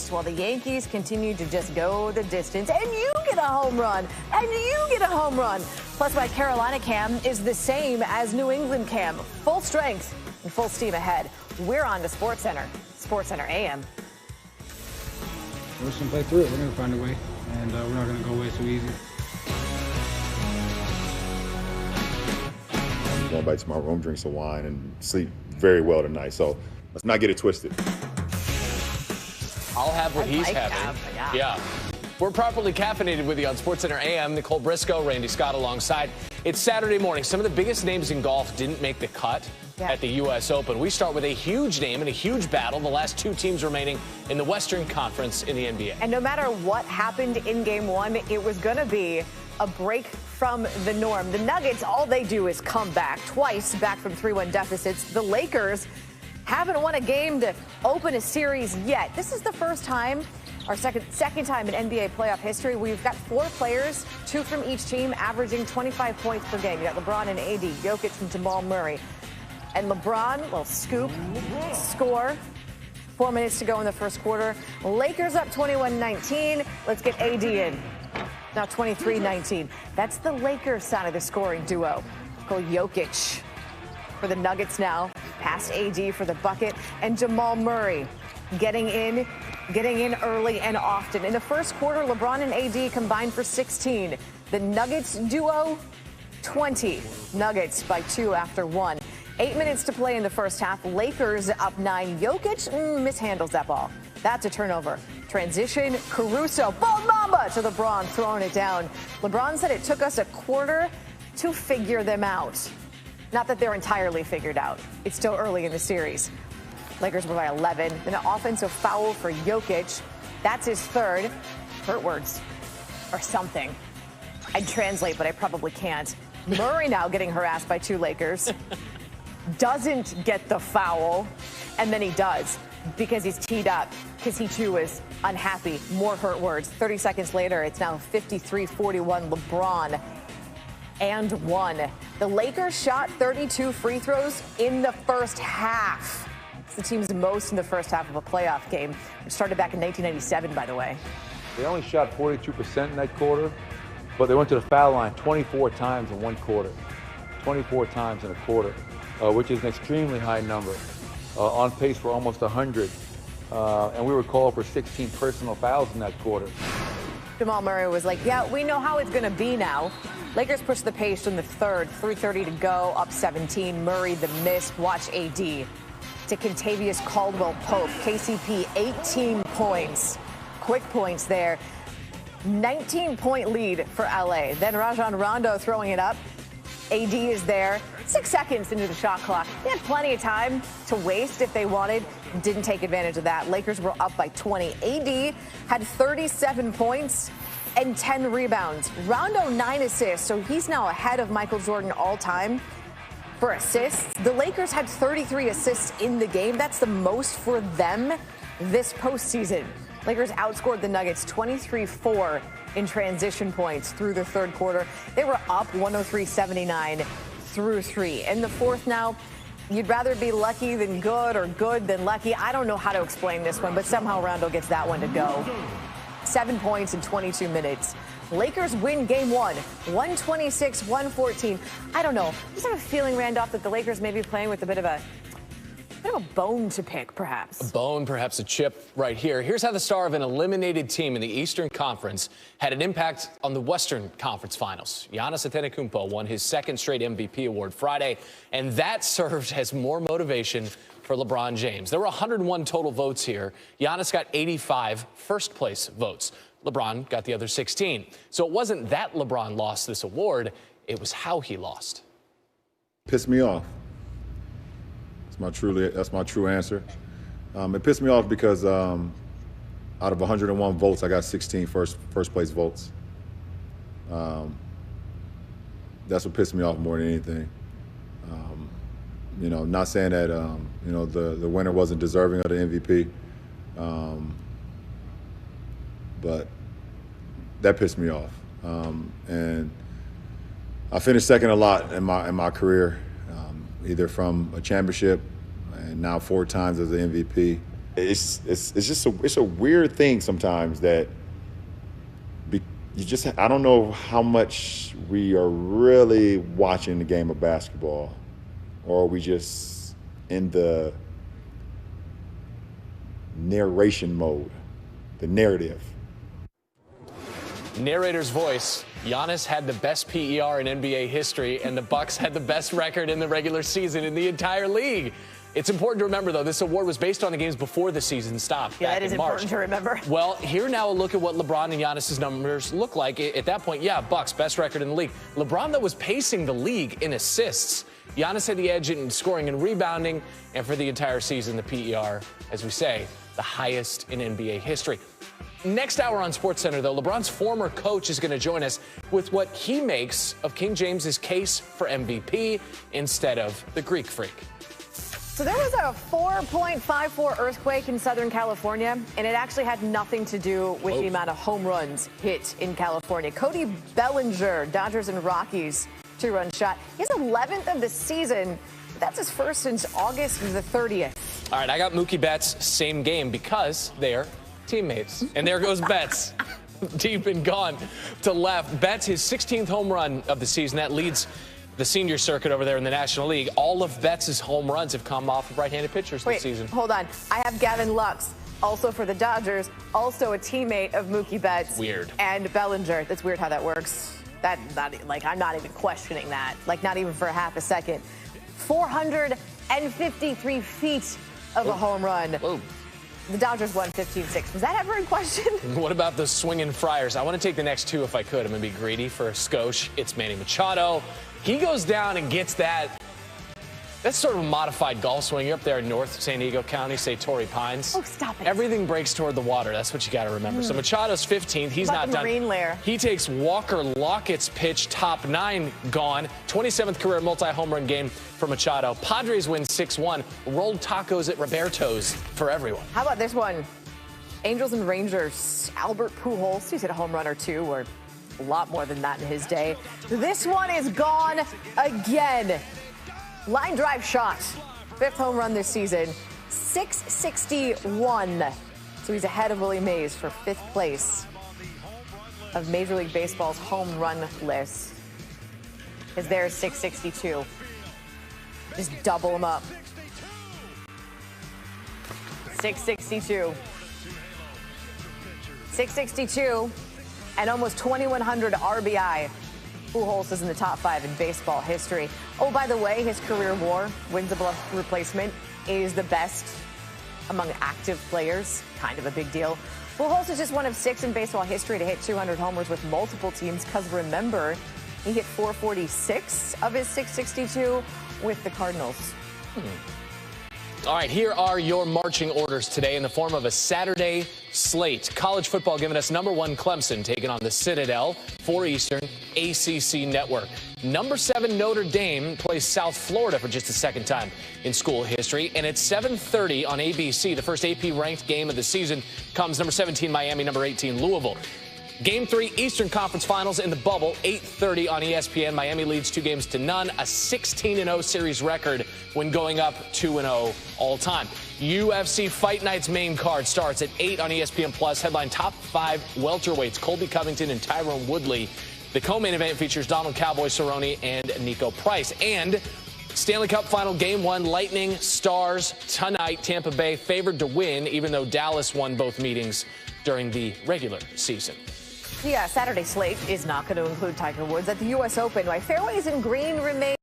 East while the Yankees continue to just go the distance. And you get a home run. And you get a home run. Plus, my Carolina cam is the same as New England cam. Full strength and full steam ahead. We're on to SportsCenter. SportsCenter AM. We're just going to play through it. We're going to find a way. And we're not going to go away so easy. I'm going back to my room, drink some wine, and sleep very well tonight. So let's not get it twisted. I'll have what he's having. Yeah. We're properly caffeinated with you on SportsCenter AM. Nicole Briscoe, Randy Scott alongside. It's Saturday morning. Some of the biggest names in golf didn't make the cut at the U.S. Open. We start with a huge name and a huge battle. The last two teams remaining in the Western Conference in the NBA. And no matter what happened in Game 1, it was going to be a break from the norm. The Nuggets, all they do is come back twice, back from 3-1 deficits. The Lakers haven't won a game to open a series yet. This is the first time, our second time in NBA playoff history. We've got 4 players, 2 from each team, averaging 25 points per game. You got LeBron and AD, Jokic and Jamal Murray. And LeBron, little scoop, score. 4 minutes to go in the first quarter. Lakers up 21-19. Let's get AD in. Now 23-19. That's the Lakers side of the scoring duo. Go Jokic for the Nuggets now. Past AD for the bucket. And Jamal Murray getting in early and often. In the first quarter, LeBron and AD combined for 16. The Nuggets duo, 20. Nuggets by 2 after 1. 8 minutes to play in the first half. Lakers up 9. Jokic mishandles that ball. That's a turnover. Transition, Caruso, ball mamba to LeBron, throwing it down. LeBron said it took us a quarter to figure them out. Not that they're entirely figured out. It's still early in the series. Lakers were by 11. Then an offensive foul for Jokic. That's his third. Hurt words or something. I'd translate, but I probably can't. Murray now getting harassed by 2 Lakers. Doesn't get the foul, and then he does because he's teed up, because he too is unhappy. More hurt words. 30 seconds later, it's now 53-41 LeBron and 1. The Lakers shot 32 free throws in the first half. It's the team's most in the first half of a playoff game, which started back in 1997, by the way. They only shot 42% in that quarter, but they went to the foul line 24 times in one quarter. 24 times in a quarter. Which is an extremely high number, on pace for almost 100. And we were called for 16 personal fouls in that quarter. Jamal Murray was like, yeah, we know how it's going to be now. Lakers push the pace in the third, 3:30 to go, up 17. Murray the miss. Watch AD to Kentavious Caldwell-Pope. KCP 18 points. Quick points there. 19-point lead for LA. Then Rajon Rondo throwing it up. AD is there. 6 seconds into the shot clock. They had plenty of time to waste if they wanted. Didn't take advantage of that. Lakers were up by 20. AD had 37 points and 10 rebounds. Rondo 9 assists, so he's now ahead of Michael Jordan all time for assists. The Lakers had 33 assists in the game. That's the most for them this postseason. Lakers outscored the Nuggets 23-4 in transition points through the third quarter. They were up 103-79 through 3. In the fourth now, you'd rather be lucky than good or good than lucky. I don't know how to explain this one, but somehow Rondo gets that one to go. 7 points in 22 minutes. Lakers win game 1, 126-114. I don't know. I just have a feeling, Randolph, that the Lakers may be playing with a bit of a bone to pick, perhaps. A bone, perhaps a chip right here. Here's how the star of an eliminated team in the Eastern Conference had an impact on the Western Conference Finals. Giannis Antetokounmpo won his second straight MVP award Friday, and that served as more motivation for LeBron James. There were 101 total votes here. Giannis got 85 first-place votes. LeBron got the other 16. So it wasn't that LeBron lost this award, it was how he lost. Pissed me off. That's my true answer. It pissed me off because out of 101 votes, I got 16 first place votes. That's what pissed me off more than anything. Not saying that the winner wasn't deserving of the MVP, but that pissed me off. And I finished second a lot in my career. Either from a championship and now 4 times as the MVP. It's just a weird thing sometimes that I don't know how much we are really watching the game of basketball, or are we just in the narration mode, the narrative. Narrator's voice. Giannis had the best PER in NBA history, and the Bucks had the best record in the regular season in the entire league. It's important to remember, though, this award was based on the games before the season stopped. Yeah, back it is in March. important to remember. Well, here now a look at what LeBron and Giannis' numbers look like. At that point, yeah, Bucks, best record in the league. LeBron, though, was pacing the league in assists. Giannis had the edge in scoring and rebounding, and for the entire season, the PER, as we say, the highest in NBA history. Next hour on SportsCenter, though, LeBron's former coach is going to join us with what he makes of King James's case for MVP instead of the Greek Freak. So there was a 4.54 earthquake in Southern California, and it actually had nothing to do with the amount of home runs hit in California. Cody Bellinger, Dodgers and Rockies, 2-run shot. His 11th of the season. That's his first since August the 30th. All right, I got Mookie Betts, same game, because they're teammates. And there goes Betts, deep and gone to left. Betts, his 16th home run of the season. That leads the senior circuit over there in the National League. All of Betts' home runs have come off of right-handed pitchers this season. Hold on. I have Gavin Lux, also for the Dodgers, also a teammate of Mookie Betts. Weird. And Bellinger. That's weird how that works. I'm not even questioning that. Like, not even for a half a second. 453 feet of a home run. Whoa. The Dodgers won 15-6. Was that ever in question? What about the swinging Friars? I want to take the next two if I could. I'm going to be greedy for a skosh. It's Manny Machado. He goes down and gets that. That's sort of a modified golf swing. You're up there in North San Diego County, say Torrey Pines. Oh, stop it. Everything breaks toward the water. That's what you got to remember. So Machado's 15th. He's not done. Marine layer. He takes Walker Lockett's pitch, top 9 gone. 27th career multi-home run game for Machado. Padres win 6-1. Rolled tacos at Roberto's for everyone. How about this one? Angels and Rangers. Albert Pujols, he's hit a home run or two, or a lot more than that in his day. This one is gone again. Line drive shot. 5th home run this season. 661. So he's ahead of Willie Mays for 5th place of Major League Baseball's home run list. Because there's 662. Just double them up. 662. 662 and almost 2,100 RBI. Pujols is in the top 5 in baseball history. Oh, by the way, his career WAR, wins above replacement, is the best among active players. Kind of a big deal. Pujols is just one of 6 in baseball history to hit 200 homers with multiple teams, because remember, he hit 446 of his 662 with the Cardinals. All right, here are your marching orders today in the form of a Saturday slate. College football giving us number 1 Clemson taking on the Citadel, 4 Eastern, ACC Network. Number 7 Notre Dame plays South Florida for just the 2nd time in school history. And at 7:30 on ABC, the first AP ranked game of the season comes number 17 Miami, number 18 Louisville. Game 3 Eastern Conference Finals in the bubble, 8:30 on ESPN. Miami leads 2-0, a 16-0 series record when going up 2-0 all time. UFC Fight Night's main card starts at 8 on ESPN Plus. Headline top 5 welterweights, Colby Covington and Tyrone Woodley. The co-main event features Donald Cowboy Cerrone and Nico Price. And Stanley Cup Final Game 1, Lightning Stars tonight. Tampa Bay favored to win, even though Dallas won both meetings during the regular season. The Saturday slate is not going to include Tiger Woods at the U.S. Open. Why fairways in green remain